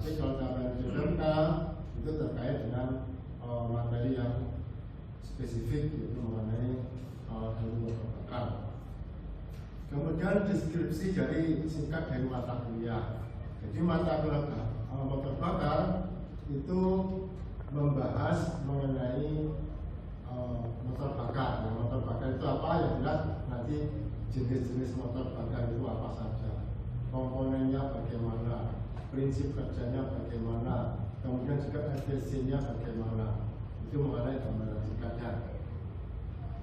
Tapi kalau tambahan SMK itu terkait dengan materi yang spesifik, yaitu mengenai ilmu motor bakar. Kemudian deskripsi dari singkat dari mata kuliah. Jadi mata kuliah motor bakar itu membahas mengenai motor bakar. Nah, motor bakar itu apa? Yang jelas nanti jenis-jenis motor bakar itu apa saja, komponennya bagaimana, prinsip kerjanya bagaimana, kemudian juga efisiennya bagaimana. Itu mengenai gambaran singkatnya.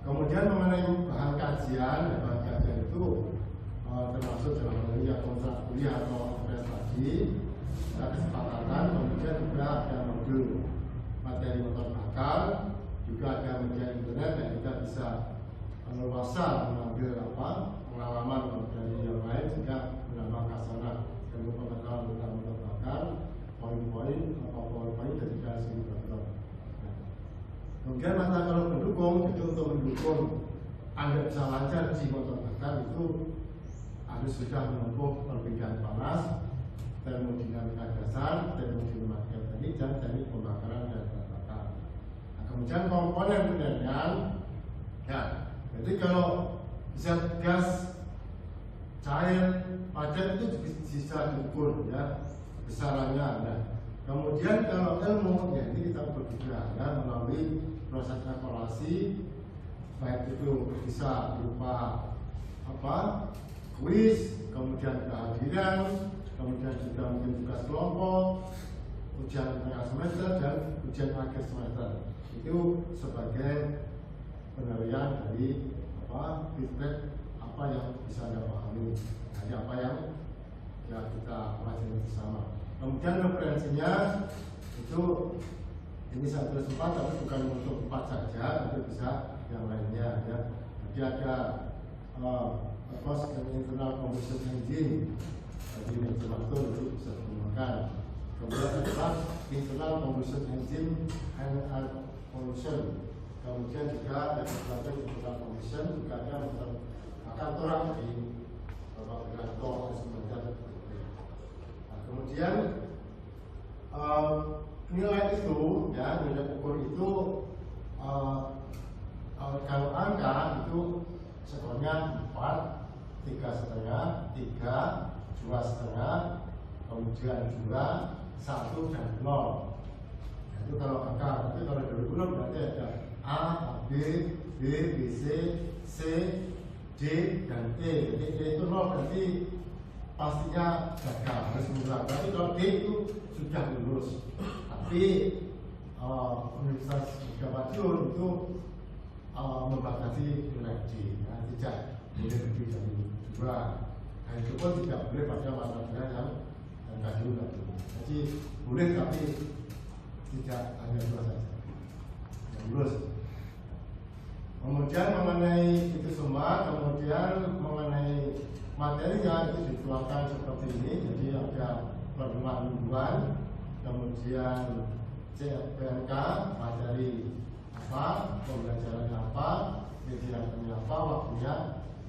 Kemudian mengenai bahan kajian, bahan kajian itu termasuk dalam hal ini kontrak kuliah atau prestasi, kesepakatan. Kemudian juga ada modul materi motor bakar, juga ada media internet yang kita bisa leluasa mengambil pengalaman dari yang lain sehingga menambah kasaran ilmu pengetahuan tentang motor bakar, poin-poin ketika simulator. Kemudian mata kalau pendukung, itu untuk mendukung Anda bisa lancar di motor bakar itu harus sudah menempuh perbedaan panas, termodinamika dasar, termodinamika teknik, dan teknik pembakaran dan bakar. Nah, kemudian komponen penilaian, ya, jadi kalau zat gas, cair, padat itu bisa diukur, ya, besarannya. Nah, kemudian kalau ilmu, ya ini kita berbeda, ya, melalui proses evaluasi, baik itu bisa berupa kuis, kemudian kehadiran, kemudian juga mungkin tugas kelompok, ujian tengah semester dan ujian akhir semester. Itu sebagai penilaian dari feedback apa yang bisa Anda pahami, dari apa yang ya kita pelajari bersama. Kemudian referensinya itu ini saya tulis 4, tapi bukan untuk 4 saja, tapi bisa yang lainnya, ya. Jadi ada cost and internal combustion engine, jadi ventilator itu bisa digunakan. Kemudian ada internal combustion engine and air pollution. Kemudian juga ada ventilator internal combustion, juga ada motor bakar torak di ventilator semacam. Nah, kemudian nilai itu, ya, nilai ukur itu kalau angka itu skornya 4, 3,5, 3, 2,5, kemudian 2, 1 dan 0. Nah, itu kalau angka. Tapi kalau dari bulan berarti ada A, B, B, C, C, D dan E. Jadi E itu 0 berarti pastinya gagal, harus mengulang. Tapi kalau D itu sudah lulus. Tapi Universitas Gajah itu membatasi nilai D, ya, tidak boleh lebih dari 2. Nah, itu pun tidak boleh pada mata kuliah yang kajian. Jadi boleh tapi tidak hanya 2 saja yang lulus. Kemudian mengenai itu semua, kemudian mengenai materinya itu dikeluarkan seperti ini. Jadi ada pedoman, kemudian CPNK, materi apa, pembelajaran apa, kegiatannya apa, waktunya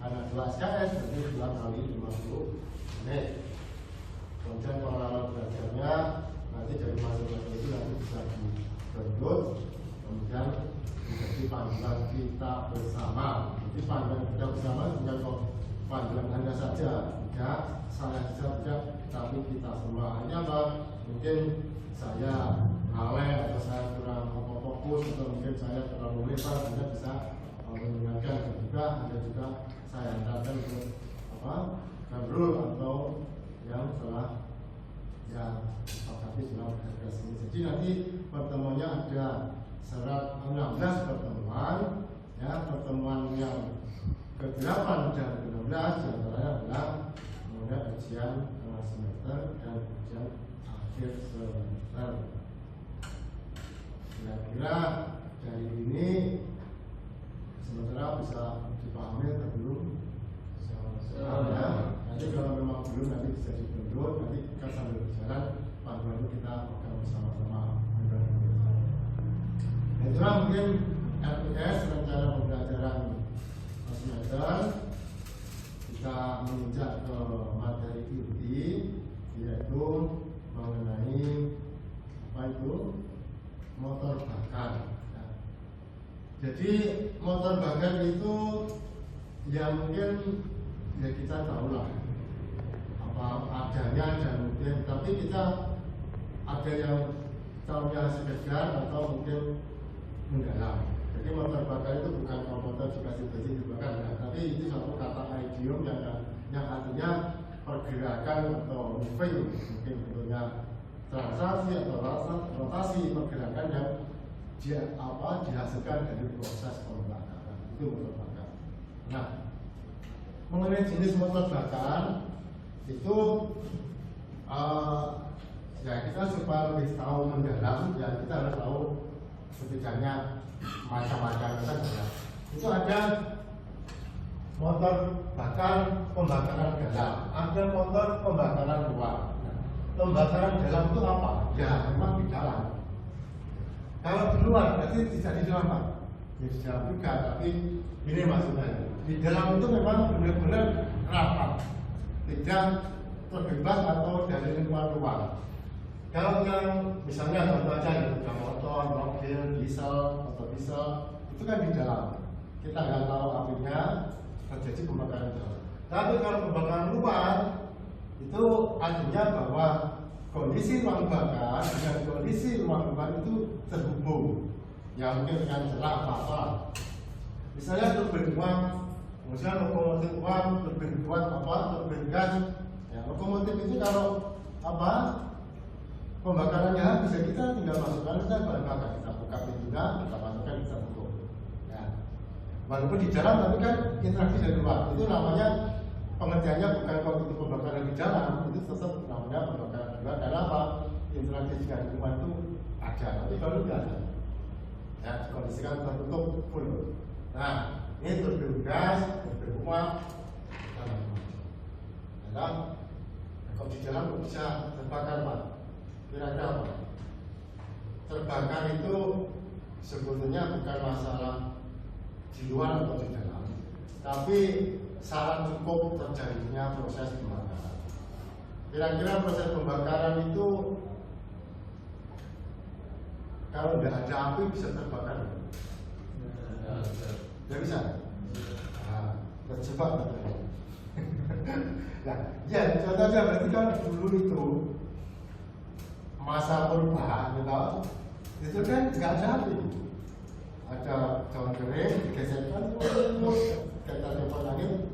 ada 2 SKS, berarti 2 kali 50 menit. Kemudian pengalaman belajarnya nanti dari masing-masing itu nanti bisa di-download, kemudian menjadi panduan kita bersama. Jadi panduan kita bersama bukan kok panduan Anda saja, tidak saya saja, tidak, tapi kita semua. Hanya apa? Mungkin saya lalai atau saya kurang fokus, atau mungkin saya terlalu lebar, Anda bisa mendengarkan, dan juga Anda juga saya hantarkan untuk ngobrol atau yang telah yang sepakati dalam RKS ini. Jadi nanti pertemuannya ada 16 pertemuan, ya, pertemuan yang ke-8 dan ke-16 diantaranya adalah mengenai ujian tengah semester dan ujian akhir semester. Kira-kira dari ini sementara bisa dipahami atau belum? Ya. Nanti kalau memang belum nanti bisa dibentuk, nanti kita sambil berjalan panduan kita akan bersama-sama. Itulah mungkin RPS, rencana pembelajaran semester. Kita menginjak ke materi inti, yaitu mengenai Jadi motor bakar itu ya mungkin ya kita tahu lah apa adanya dan mungkin, tapi kita ada yang tahunya sekedar atau mungkin mendalam. Jadi motor bakar itu bukan motor dikasih besi dibakar, nah, tapi itu satu kata idiom yang artinya pergerakan atau moving, mungkin bentuknya transaksi atau rotasi pergerakan yang dihasilkan dari proses pembakaran, itu motor bakar. Nah, mengenai jenis motor bakar itu ya kita supaya lebih tahu mendalam ya kita harus tahu setidaknya macam-macam saja. Itu ada motor bakar pembakaran dalam, ada motor pembakaran luar. Pembakaran dalam itu apa? Ya memang di dalam. Kalau di luar berarti tidak di dalam Pak. Ya di dalam juga, tapi ini maksudnya di dalam itu memang benar-benar rapat, tidak terbebas atau dari lingkungan luar. Kalau yang misalnya contoh aja ya, motor, mobil, diesel atau diesel itu kan di dalam. Kita nggak tahu apinya, terjadi pembakaran dalam. Tapi kalau pembakaran luar itu artinya bahwa kondisi ruang bakar dengan kondisi ruang luar itu terhubung. Ya mungkin dengan celah apa? Misalnya turbin uang, misalnya lokomotif uang, turbin buat apa? Turbin gas. Ya, lokomotif itu kalau apa? Pembakarannya habis ya kita tinggal masukkan saja bahan bakar, kita buka pintunya, kita masukkan, kita tutup. Ya. Walaupun di dalam tapi kan interaksi dari luar. Itu namanya pengertiannya bukan kalau itu pembakaran di dalam, itu tetap namanya pembakaran di luar. Karena apa? Interaksi dengan lingkungan itu ada, tapi kalau tidak ada. Ya, kondisikan tertutup full. Nah, ini turbin gas, turbin uap, dan kalau di dalam bisa terbakar Pak. Kira-kira apa? Terbakar itu sebetulnya bukan masalah di luar atau di dalam, tapi syarat cukup terjadinya proses pembakaran. Kira-kira proses pembakaran itu kalau tidak ada api bisa terbakar? Tidak bisa. Nah, terjebak betul. Nah, ya contohnya berarti kan dulu itu masa purba, itu kan nggak ada api, ada cawan kering, digeserkan, kita telepon angin,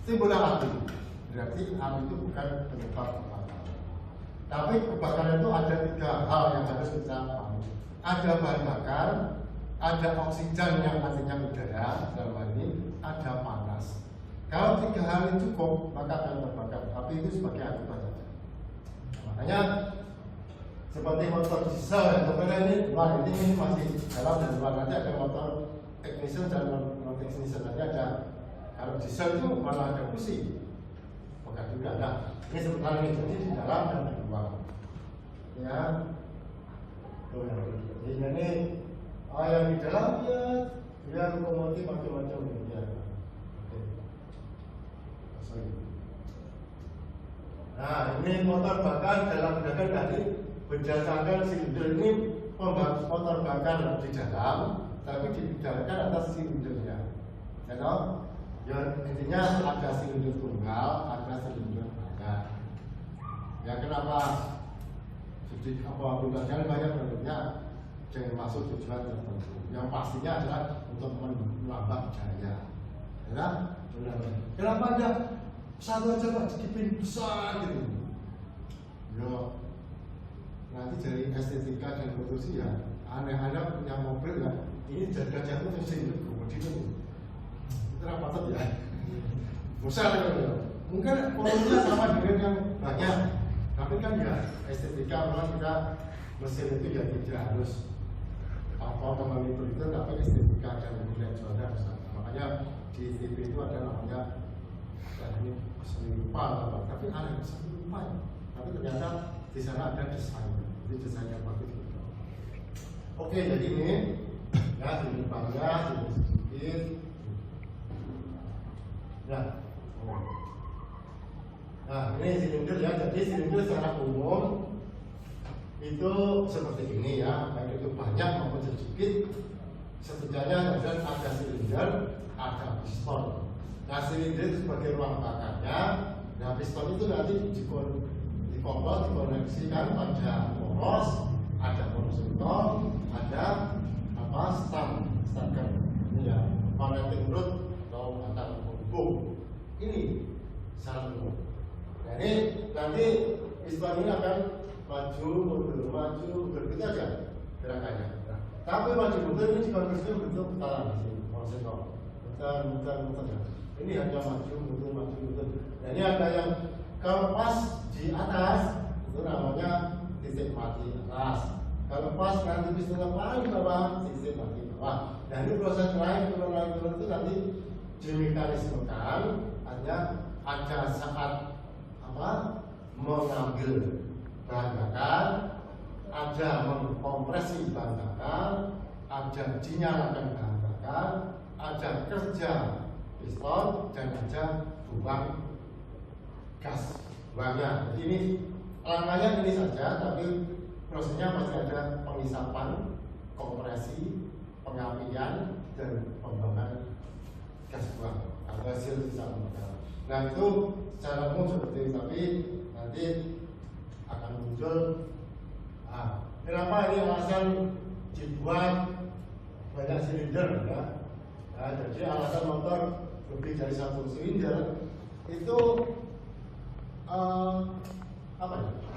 timbullah api. Berarti api itu bukan penyebab kebakaran. Tapi kebakaran itu ada tiga hal yang harus kita pahami. Ada bahan bakar, ada oksigen yang artinya udara dalam hal ini, ada panas. Kalau tiga hal itu cukup, maka akan terbakar. Api itu sebagai akibat saja. Makanya seperti motor diesel yang sebenarnya ini luar ini masih dalam dan luar, nanti ada motor teknisi dan non teknisi nanti ada. Kalau diesel itu malah ada busi, bukan juga. Nah, ini sebenarnya ini di dalam dan di luar. Ya, ini yang di dalam ya lokomotif macam-macam ya. Nah, ini motor bakar dalam gerakan tadi berdasarkan silinder ini motor bakar di dalam, tapi dibicarakan atas silindernya. Ya toh? Ya intinya ada silinder tunggal, ada silinder bakar. Ya kenapa? Jadi apa tugasnya banyak bentuknya dengan masuk tujuan tertentu. Yang pastinya adalah untuk menambah daya. Ya, kenapa ada satu aja Pak dikipin besar gitu? Ya, nanti dari estetika dan produksi ya aneh-aneh punya mobil ya. Ini jaga jatuh mesin kemudian itu rapat ya. Besar ya. Mungkin volumenya sama dengan yang banyak, tapi kan ya estetika memang kita mesin itu ya tidak harus apa melalui itu, tapi estetika dan nilai jualnya besar. Makanya di TV itu ada namanya ini seni rupa, tapi aneh seni rupa, tapi ternyata di sana ada desain, jadi desainnya bagus. Oke, jadi ini ya seni rupanya sedikit. Nah, ini silinder ya. Jadi silinder secara umum itu seperti ini ya, baik itu banyak maupun sedikit. setidaknya ada silinder, ada piston. Nah, silinder itu sebagai ruang bakarnya. Nah, piston itu nanti dikoneksikan pada poros, ada poros ada starter. Ini ya, connecting rod atau antar penghubung. Ini satu. Nah, ini nanti piston ini akan maju mundur gitu aja gerakannya. Nah, tapi maju mundur ini dikonversikan bentuk putaran di sini, muter. Ini hanya maju mundur. Nah, ini ada yang kalau pas di atas itu namanya titik mati atas. Kalau pas nanti piston paling bawah, titik mati bawah. Nah, ini proses naik turun itu nanti dimekanismekan, hanya ada saat mengambil bahan bakar, ada mengkompresi bahan bakar, ada dinyalakan bahan bakar, ada kerja piston, dan ada buang gas buangnya. Jadi ini langkahnya ini saja, tapi prosesnya masih ada pengisapan, kompresi, pengapian, dan pembuangan gas buang atau hasil sisa pembakaran. Nah, itu secara umum seperti ini, tapi nanti akan muncul. Kenapa ini alasan dibuat banyak silinder ya? Nah, jadi alasan motor lebih dari satu silinder itu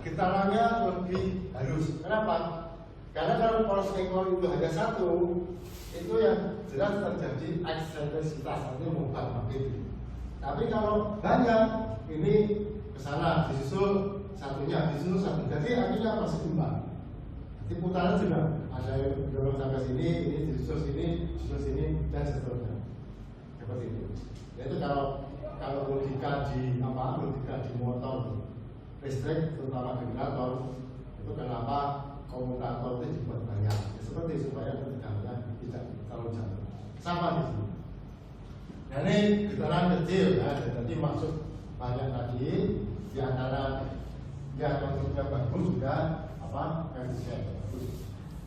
getarannya lebih halus. Kenapa? Karena kalau poros ekor itu hanya satu, itu yang jelas terjadi eksentrisitas, artinya mengubah magnetik. Tapi kalau banyak, ini ke sana disusul satunya. Jadi akhirnya masih imbang. Jadi putaran juga ada yang dorong sampai sini, ini disusul sini, dan seterusnya. Seperti itu. Yaitu kalau logika di motor listrik, terutama generator, itu kenapa komutator itu dibuat banyak. Ya, seperti supaya tegangannya tidak terlalu jauh. Sama di sini. Nah, ini getaran kecil ya, jadi maksud banyak tadi di antara yang maksudnya bagus juga efisien.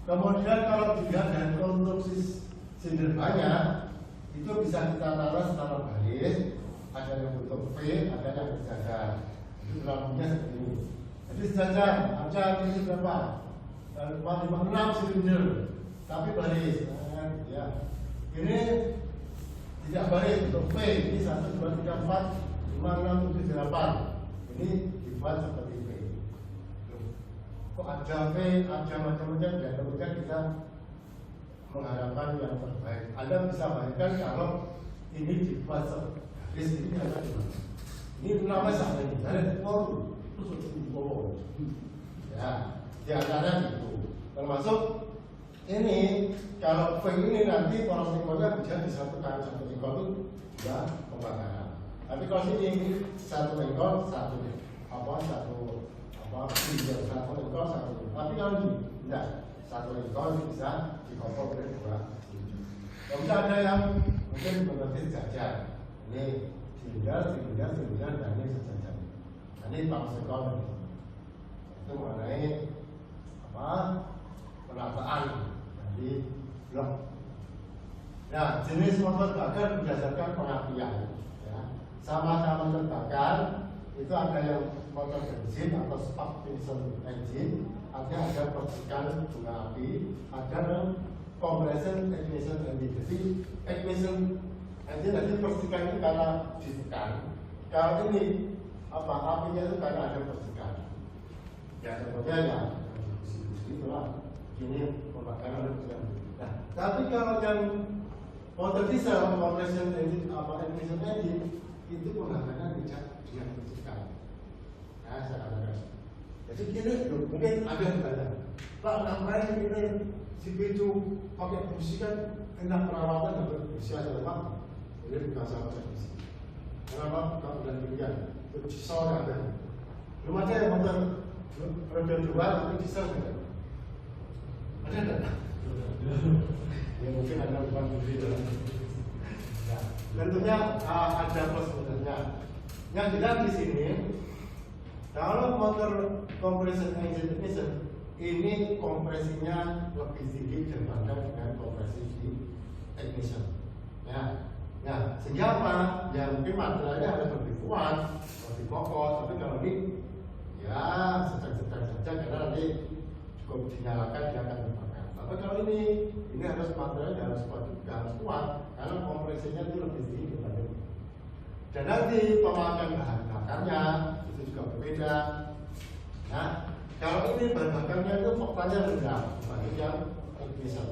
Kemudian kalau dilihat dari konstruksi silinder banyak, itu bisa kita taruh secara baris, ada yang bentuk V, ada yang berjajar. Itu lambungnya seperti ini. Jadi sejajar, ada ini berapa? 56 silinder, tapi baris. Ya, ini tidak baris, bentuk V. Ini 1, 2, 3, 4, 5, 6, 7, 8. Ini dibuat seperti V. Kok ada V, ada macam-macam, dan kemudian kita mengharapkan yang terbaik. Anda bisa bayangkan kalau ini dibuat seperti ini ada di mana? Ini namanya sama ini, ada forum, ya, di antara itu. Termasuk ini, kalau V ini nanti poros ekornya bisa disatukan satu ekor itu ya pembakaran. Tapi kalau ini satu ekor satu ekor satu. Tapi kalau ini tidak, satu ekor bisa dikompor oleh dua. Kemudian ada yang mungkin mengerti jajar. Ini silinder, dan ini sejajar. Nah, ini poros ekor itu mengenai penataan di blok. Nah, jenis motor bakar berdasarkan pengapian. Ya. Sama-sama terbakar itu ada yang motor bensin atau spark ignition engine, ada percikan bunga api, ada compression ignition engine. Jadi ignition engine nanti percikan itu karena ditekan. Kalau ini apinya itu karena ada percikan. Ya contohnya ya itulah ini pembakaran percikan. Nah, tapi kalau yang motor diesel compression engine ignition engine itu pembakaran tidak yang percikan. Nah, saya katakan. Jadi gini, mungkin ada yang bertanya, Pak, ngapain ini si itu pakai busi kan enak perawatan dan busi aja Pak. Jadi bukan sama busi. Kenapa? Kalau udah demikian, itu diesel ada. Belum ada yang motor roda dua tapi diesel kan? Ada enggak? Ya mungkin ada bukan busi dalam. Nah, tentunya ada plus minusnya. Yang jelas di sini, kalau motor compression engine ignition ini kompresinya lebih tinggi daripada dengan kompresi di ignition. Ya, nah sehingga apa? Ya mungkin materialnya harus lebih kuat, lebih kokoh. Tapi kalau ini ya sedang-sedang saja karena nanti cukup dinyalakan dia akan terbakar. Tapi kalau ini harus materialnya harus kuat juga, harus kuat karena kompresinya itu lebih tinggi daripada ini. Dan nanti pemakaian bahan bakarnya itu juga berbeda. Nah, kalau ini bahan bakarnya itu faktanya rendah dibanding yang ignition.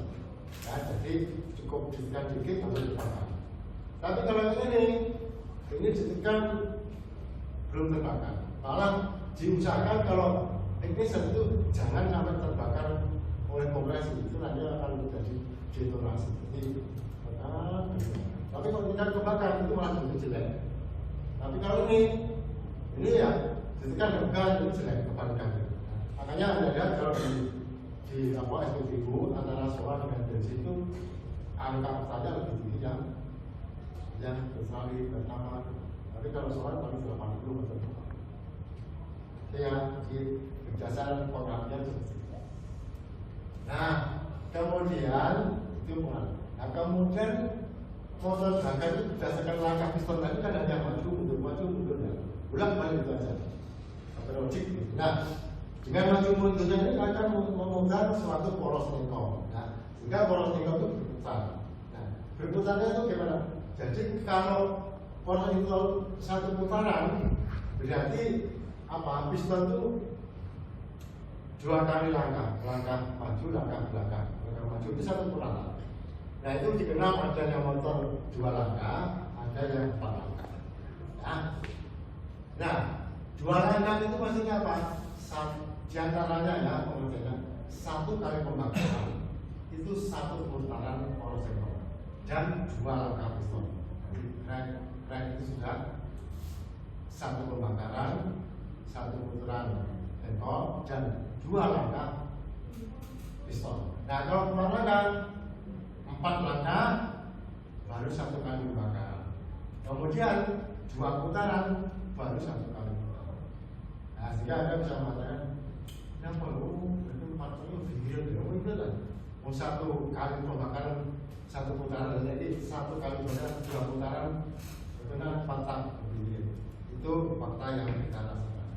Ya, jadi cukup ditekan dikit lalu terbakar. Tapi kalau ini ditekan belum terbakar. Malah diusahakan kalau ignition itu jangan sampai terbakar oleh kompresi, itu nanti akan terjadi detonasi. Tapi kalau tidak terbakar itu malah jadi jelek. Tapi kalau ini ya ditekan enggak itu jelek kebalikannya. Makanya Anda lihat kalau di SPBU antara solar dengan bensin itu angka saja lebih tinggi yang Australia pertama. Tapi kalau solar paling 80 atau ya di berdasarkan programnya seperti itu. Nah, kemudian itu pengaruh. Nah, kemudian motor bakar itu berdasarkan langkah piston tadi kan hanya maju mundur ya. Ulang balik itu aja. Logik. Nah, dengan maju mundurnya ini akan memutar suatu poros ningkong. Nah, sehingga poros ningkong itu berputar. Nah, berputarnya itu gimana? Jadi kalau poros ningkong satu putaran berarti apa? Piston itu dua kali langkah maju, langkah belakang, langkah maju itu satu putaran. Nah itu dikenal ada yang motor dua langkah, ada yang 4 langkah. Nah, dua langkah itu maksudnya apa? Di antaranya ya pengertiannya satu kali pembakaran itu satu putaran poros ningkong dan dua langkah piston. Jadi rek itu sudah satu pembakaran, satu putaran ningkong dan dua langkah piston. Nah kalau 4 langkah, 4 langkah baru satu kali pembakaran. Kemudian dua putaran baru satu kali putaran. Nah sehingga Anda bisa mengatakan, kenapa itu 4 kali lebih real ya? Oh itu kan, mau satu kali pembakaran satu putaran, jadi satu kali pembakaran dua putaran benar fakta lebih real. Itu fakta yang kita rasakan.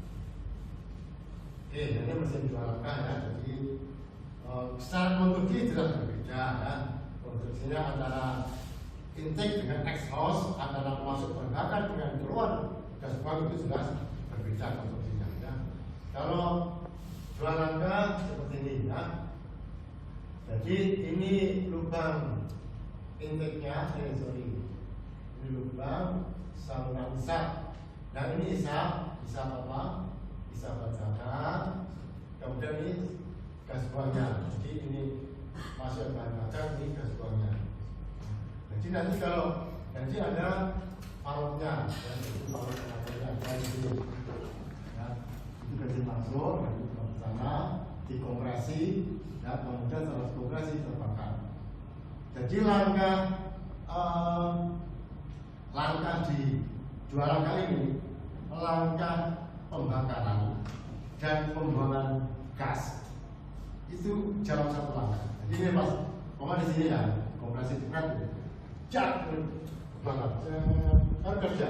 Oke, jadi mesin dua langkah ya. Jadi secara konstruksi jelas berbeda ya. Konstruksinya antara intake dengan exhaust, antara masuk bahan dengan keluar gas buang itu jelas berbeda konstruksinya ya. Kalau dua langkah seperti ini ya. Jadi ini lubang intake-nya, ini lubang saluran isap. Nah ini isap apa? Isap bajakan. Kemudian ini gas buangnya. Jadi ini masuk bahan bakar, ini gas buangnya. Jadi nanti kalau ada valve-nya, dan itu valve-nya ada di sini. Ya, itu bensin masuk, nanti ke sana, dikompresi, dan kemudian setelah kompresi terbakar. Jadi langkah di dua langkah ini, langkah pembakaran dan pembuangan gas itu dalam satu langkah. Jadi ini pas di sini ya, kompresi tekan, jak bakar, kan kerja.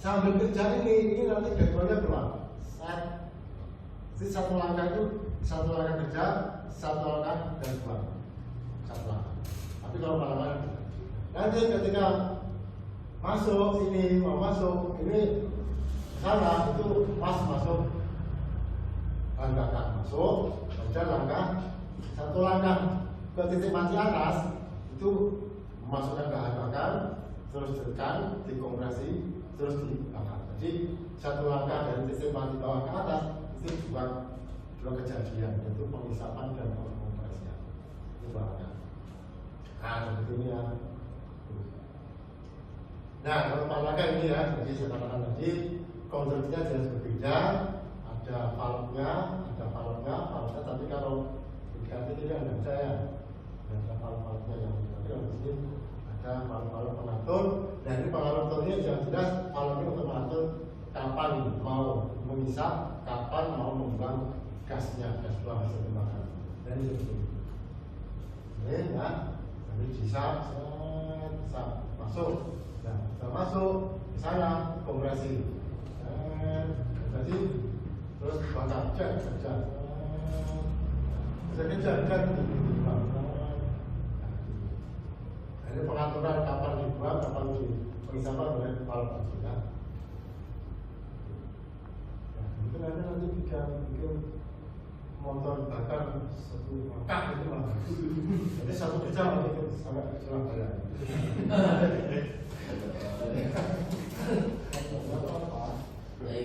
Sambil kerja ini nanti gas buangnya keluar. Jadi satu langkah itu satu langkah kerja, satu langkah gas buang, satu langkah. Tapi kalau malam nanti ketika masuk ini mau masuk ini sana itu pas masuk bahan bakar masuk, kemudian satu langkah ke titik mati atas itu memasukkan bahan bakar, terus ditekan, dikompresi, terus dibakar. Jadi satu langkah dari titik mati bawah ke atas itu dua kejadian, yaitu pengisapan dan pengkompresian. Itu bahannya. Nah seperti ini ya. Nah kalau langkah ini ya, jadi saya katakan tadi konstruksinya jelas berbeda. Ada valve-nya, tapi kalau diganti ini kan ada ya. Ada valve-nya yang tadi di sini ada valve pengatur. Dan ini pengatur ini yang jelas valve ini untuk mengatur kapan mau mengisap, kapan mau membuang gasnya, gas buang hasil pembakaran. ini seperti ini. Ini ya, jadi bisa masuk. Nah, sudah masuk ke sana kompresi, kompresi, terus bakar kerja. Bisa kerja. Ini pengaturan kapan dibuat, kapan pengisapan oleh kepala baju ya. Nah, mungkin nanti bikin motor bakar satu makak itu malah. Jadi satu jam itu sampai Surabaya.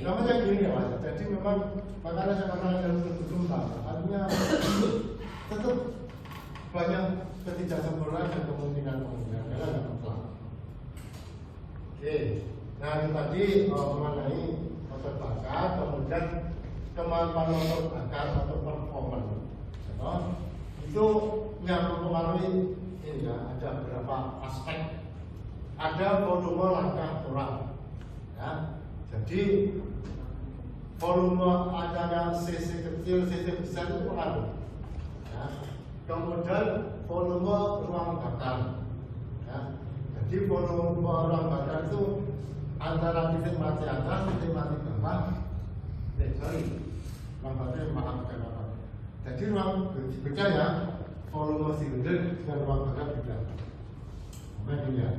Namanya gini ya Mas. Jadi memang makanya saya katakan jalur berkembang. Artinya tetap banyak ketidaksempurnaan dan kemungkinan karena nggak mutlak. Oke, nah itu tadi mengenai motor bakar, kemudian kemampuan motor bakar atau performance. Itu yang mempengaruhi ini ya, ada beberapa aspek. Ada volume langkah orang, ya. Jadi volume ada cc kecil, cc besar itu pengaruh. Ya. Kemudian volume ruang bakar, ya. Jadi volume ruang bakar itu antara titik mati atas, titik mati bawah. Ruang bakar maaf bukan apa. Jadi ruang beda ya, volume silinder dengan ruang bakar beda. Mungkin ya.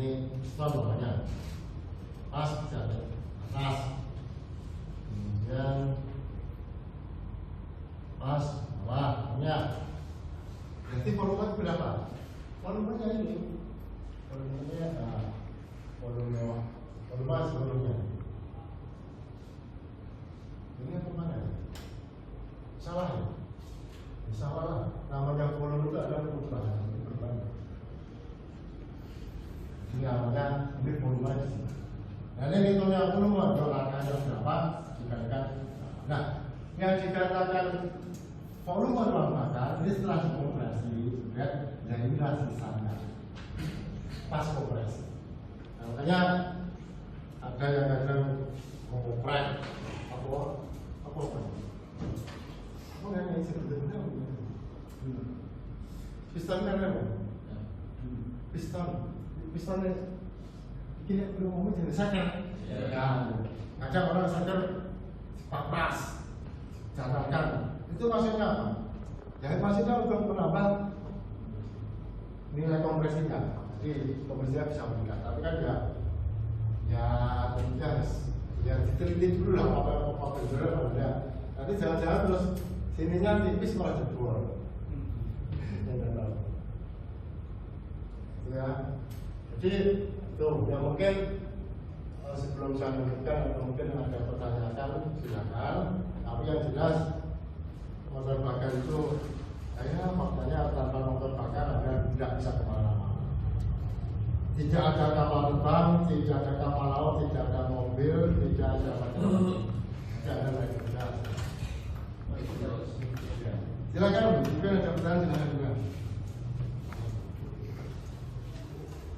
Ini piston namanya, pas jatuh atas, kemudian pas bawahnya. Jadi volume berapa? Volumenya ini, volumenya volume sebelumnya. Ini apa mana? Salah ya? Salah lah. Namanya volume itu adalah perubahan. Ini namanya ini volume di sini. Nah ini hitungnya volume dolarnya berapa dikalikan. Nah yang dikatakan volume ruang bakar ini setelah dikompresi, kemudian ya inilah sisanya pas kompresi. Nah, makanya ada yang kadang mengoprek apa yang sebetulnya piston kan apa? Pistonnya ini belum ngomong jadi sakit. Ya, kadang orang sadar papras, jalankan. Itu maksudnya apa? Ya maksudnya untuk menambah nilai kompresinya. Jadi kompresinya bisa meningkat. Tapi kan ya tentunya harus ya diteliti dulu lah apa benar apa enggak. Nanti jangan-jangan terus sininya tipis malah jebol. Ya. Jadi itu ya mungkin sebelum saya lanjutkan mungkin ada pertanyaan silakan. Tapi yang jelas motor bakar itu faktanya tanpa motor bakar Anda tidak bisa kemana-mana. Tidak ada kapal terbang, tidak ada kapal laut, tidak ada mobil, tidak ada macam-macam. Tidak ada lagi. Silakan, mungkin ada pertanyaan silakan juga.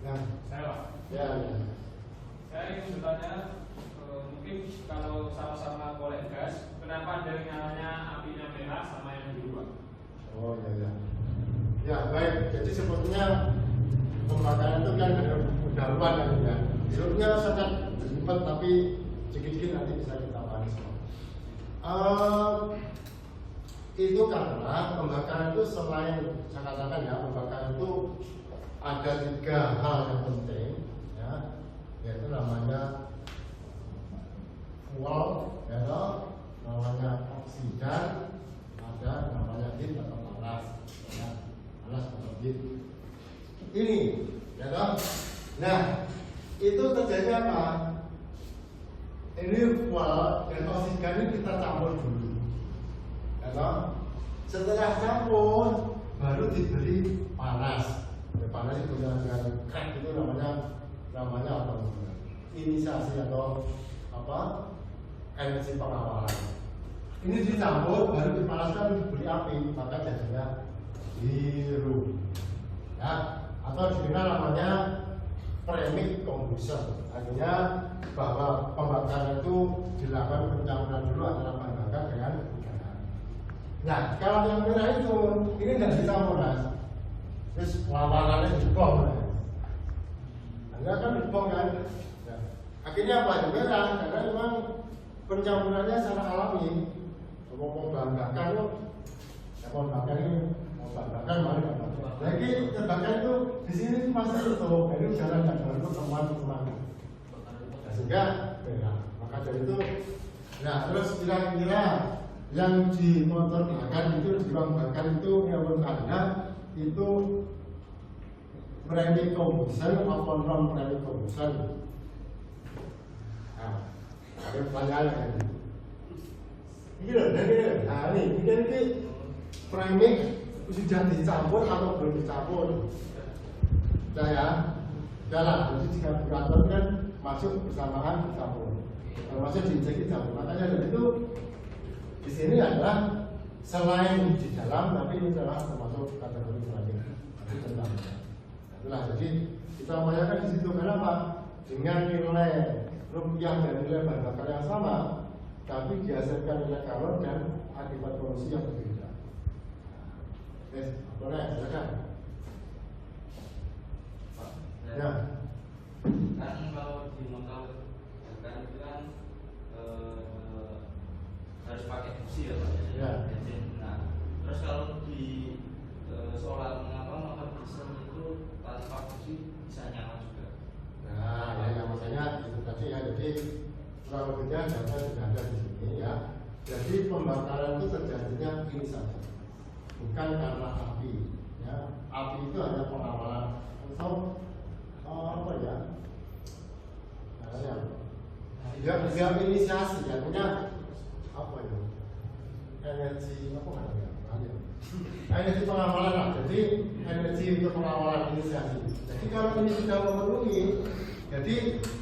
Ya. Saya Pak. Ya. Saya ingin bertanya, mungkin kalau sama-sama korek gas, kenapa dari nyalanya apinya merah sama yang biru Pak? Oh iya. Ya baik, jadi sebetulnya pembakaran itu kan ada udaruan ya. Hidupnya sangat berlipat tapi sedikit nanti bisa kita bahas. Itu karena pembakaran itu selain saya katakan ya, pembakaran itu ada 3 hal yang penting ya, yaitu namanya fuel, ya, namanya oksidan, ada namanya heat atau panas, ya, panas atau heat. Ini, ya toh. Nah, itu terjadi apa? Ini fuel dan oksidan ini kita campur dulu, ya toh. Setelah campur, baru diberi panas. Ya, panas itu dengan crack itu namanya apa? Inisiasi atau apa? Energi pengawalan. Ini dicampur baru dipanaskan diberi api, maka jadinya biru. Ya, atau dikenal namanya premix combustion. Artinya bahwa pembakaran itu dilakukan pencampuran dulu antara bahan bakar dengan udara. Nah, kalau yang merah itu ini tidak dicampur mas, terus warnanya dibom, anda kan dibom kan. Nah, akhirnya apa? Yang merah karena memang pencampurannya secara alami. Ngomong bahan bakar itu, bahan bakar ini, bahan bakar mana? Lagi terbakar itu di sini masih tutup, ini jalan dan baru teman-teman. Sehingga merah. Maka dari itu, nah terus kira-kira yang di motor bakar itu di ruang bakar itu yang menurut Anda itu premi combustion atau non premi combustion? Nah, ada pertanyaan ini. Ini loh, nah ini premi sudah dicampur atau belum dicampur? Nah ya, jalan. Jadi jika karburator kan masuk bersamaan dicampur, termasuk diinjek dicampur. Makanya dari itu di sini adalah selain di dalam, tapi ini adalah termasuk kategori selanjutnya. Itu tentang. Itulah jadi kita upayakan di situ. Kenapa? Dengan nilai rupiah dan nilai bahan bakar yang sama, tapi dihasilkan nilai kalor dan akibat polusi yang berbeda. Yes, boleh, silakan. Ya. Kan kalau di motor bakar itu kan harus pakai busi ya Pak ya. Bensin. Nah, terus kalau di solar mengapa motor diesel itu tanpa busi bisa nyala juga? Nah, ya yang maksudnya itu tadi ya. Jadi kurang lebihnya data sudah ada di sini ya. Jadi pembakaran itu terjadinya ini saja, bukan karena api. Ya, api itu hanya pengawalan atau apa ya? Dia inisiasi, ya punya apa ya? Energi apa namanya? Energi pengawalan lah. Jadi energi untuk pengawalan inisiasi. Jadi kalau ini sudah memenuhi, jadi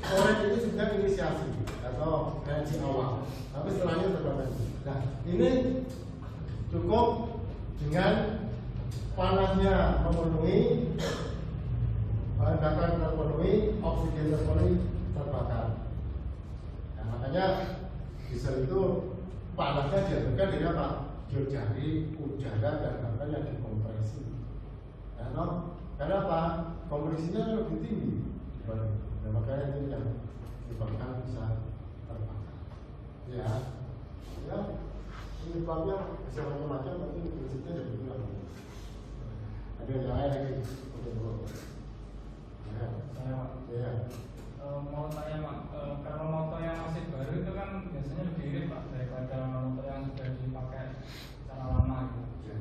orang ini sudah inisiasi atau energi awal. Tapi setelahnya terbatas. Nah, ini cukup dengan panasnya memenuhi, bahan bakar terpenuhi, oksigen terpenuhi, terbakar. Nah, makanya diesel itu panasnya dihasilkan dengan apa? Jari udara dan bakar yang dikompresi. Karena apa? Kompresinya lebih tinggi. Nah, makanya itu yang dibakar bisa terbakar. Ya, ini sebabnya bisa macam-macam, tapi prinsipnya jadi begitu. Ada yang lain lagi? Ya. Mau tanya Mak, kalau motor yang masih baru itu kan biasanya lebih irit Pak daripada motor yang sudah dipakai secara lama gitu. Ya.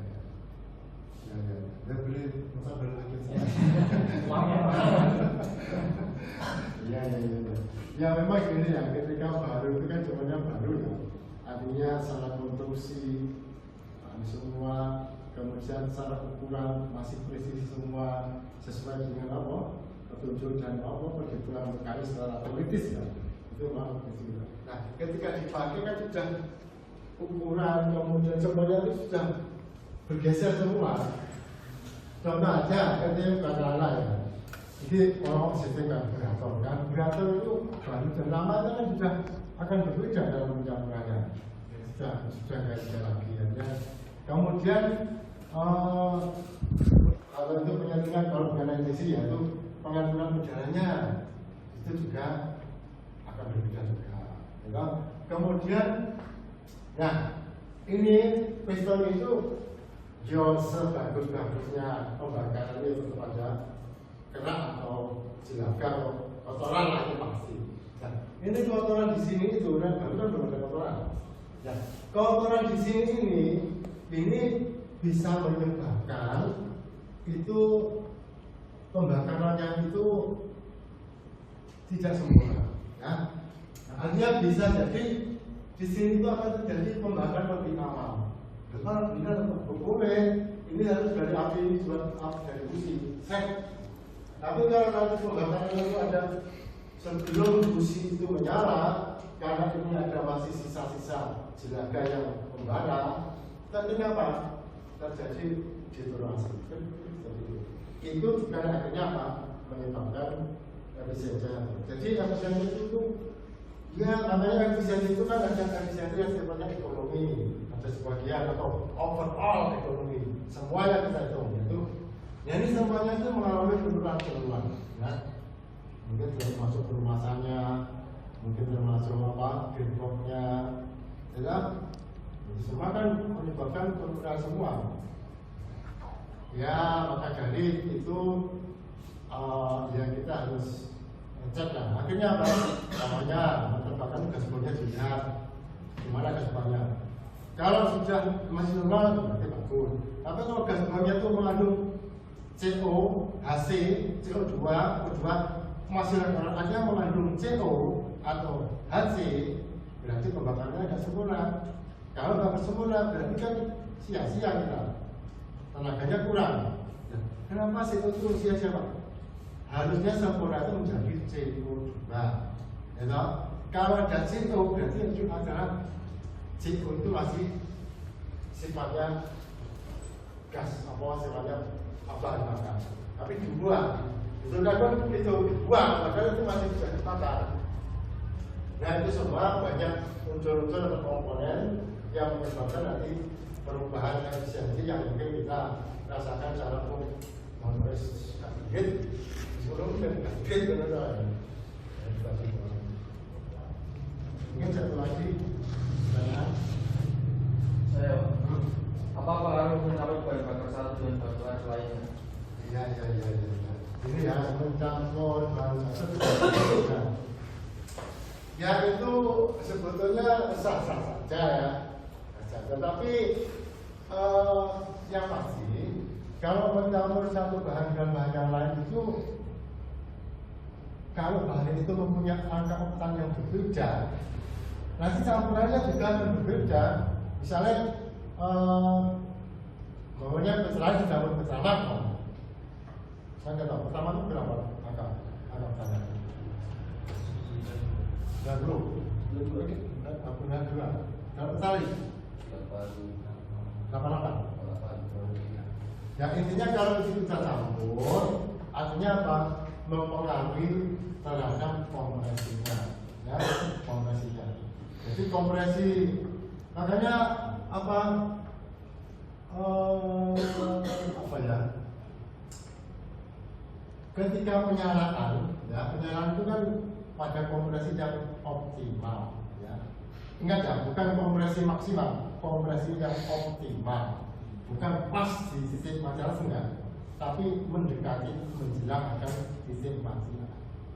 Dia beli, masa beli lagi? Uangnya Pak. Iya. Ya memang gini ya, ketika baru itu kan semuanya baru ya. Artinya secara konstruksi semua, kemudian secara ukuran masih presisi semua sesuai dengan apa? Petunjuk dan apa perhitungan mekanis secara teoritis ya. Itu memang presisi. Nah, ketika dipakai kan sudah ukuran kemudian semuanya itu sudah bergeser semua. Contoh aja, ketika katakanlah ya. Jadi orang sistem karburator itu baru dan lama itu kan sudah akan berbeda dalam pencampurannya. Sudah kayak lagi ya. Kemudian kalau itu penyaringan kalau bukan emisi ya itu pengaturan udaranya itu juga akan berbeda juga. Ya. Kemudian, nah ini piston itu yo sebagus-bagusnya pembakaran itu kepada kerak atau jelaga atau kotoran lah itu pasti. Nah, ini kotoran di sini itu kan baru kan belum ada kotoran. Nah, kotoran di sini ini bisa menyebabkan itu pembakarannya itu tidak sempurna. Ya. Nah, artinya bisa jadi di sini itu akan terjadi pembakaran lebih awal. Betul, tidak boleh. Ini harus dari api buat api dari busi. Tapi kalau nanti pembakaran itu ada sebelum busi itu menyala, karena ini ada masih sisa-sisa jelaga yang membara, tentunya apa? Terjadi detonasi. Itu juga akhirnya apa? Menyebabkan efisiensi. Jadi efisiensi itu Ya, namanya efisiensi itu kan ada efisiensi yang sifatnya ekonomi, ada sebagian atau overall ekonomi, semua yang kita hitung itu. Ya ini semuanya itu mengalami penurunan, ya. Mungkin termasuk perumasannya, mungkin termasuk apa, greenbox-nya, ya. Jadi semua kan menyebabkan penurunan semua. Ya, maka dari itu ya kita harus cek lah. Akhirnya apa? Namanya menerbangkan gas buangnya dilihat gimana gas buangnya. Kalau sudah masih normal berarti bagus. Tapi kalau gas buangnya itu mengandung CO, HC, CO2, O2 masih artinya mengandung CO atau HC, berarti pembakarannya tidak sempurna. Kalau nggak sempurna berarti kan sia-sia kita, tenaganya kurang. Nah, kenapa CO itu sia-sia Pak? Harusnya sempurna itu menjadi CO2. Ya, kalau ada CO berarti itu adalah CO itu masih sifatnya gas, apa sifatnya bahan bakar. Tapi dibuang, itu kan itu dibuang, maka itu masih bisa dibakar. Nah itu semua banyak unsur-unsur atau komponen yang menyebabkan nanti perubahan efisiensi yang mungkin kita rasakan secara menulis kaget, sebelum dan kaget benar-benar. Mungkin satu lagi pertanyaan. Saya apa pengaruh mencampur bahan bakar satu dengan bahan bakar lainnya? Iya. Ini ya mencampur bahan bakar. Ya itu sebetulnya sah-sah saja ya. Tetapi yang pasti kalau mencampur satu bahan dengan bahan yang lain itu, kalau bahan itu mempunyai angka oktan yang berbeda, nanti campurannya juga akan berbeda. Misalnya maunya pencerahan dicampur pecamat, saya nggak tahu pecamat itu berapa angka oktannya? Dan belum aku lihat juga. Kalau petali 88. Ya intinya kalau itu kita campur, artinya apa? Mempengaruhi terhadap kompresinya, ya kompresinya. Jadi kompresi, makanya apa ya? Ketika penyalaan, ya penyalaan itu kan pada kompresi yang optimal, ya. Ingat ya, bukan kompresi maksimal, kompresi yang optimal, bukan pas di titik maksimal enggak, tapi mendekati menjelang akan titik maksimal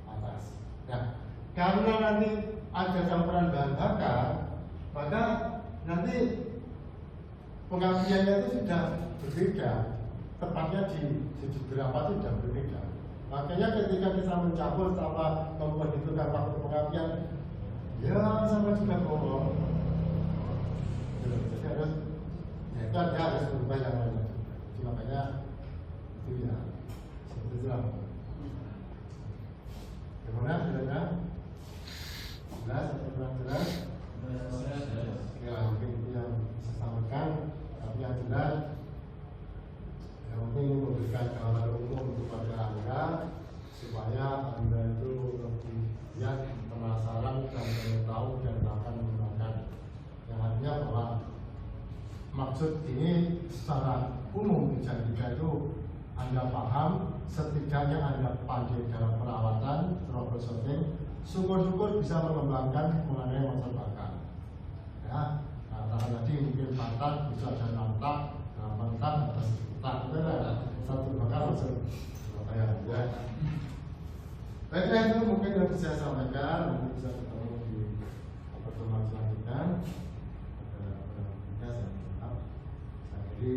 atas. Nah, karena nanti ada campuran bahan bakar, maka nanti pengapiannya itu sudah berbeda, tepatnya di berapa itu sudah berbeda. Makanya ketika kita mencampur tanpa memperhitungkan waktu pengapian, ya sama juga bohong. Jadi harus, ya itu harus berubah yang lain. Jadi makanya itu ya seperti itu lah. Bagaimana jelasnya? Jelas atau kurang jelas? Ya mungkin itu yang bisa sampaikan, tapi yang jelas yang penting memberikan gambaran umum kepada Anda supaya Anda itu lebih penasaran dan tahu dan akan menggunakan. Yang artinya bahwa maksud ini secara umum dijadikan itu Anda paham, setidaknya Anda pandai dalam perawatan, troubleshooting, syukur-syukur bisa mengembangkan mengenai motor bakar. Ya, nah tadi mungkin pantat bisa ada nantak, pantat ada sekitar, satu bakar langsung kayak ya. Baiklah itu mungkin yang bisa saya sampaikan, nanti bisa ketemu di pertemuan selanjutnya. Saya akhiri.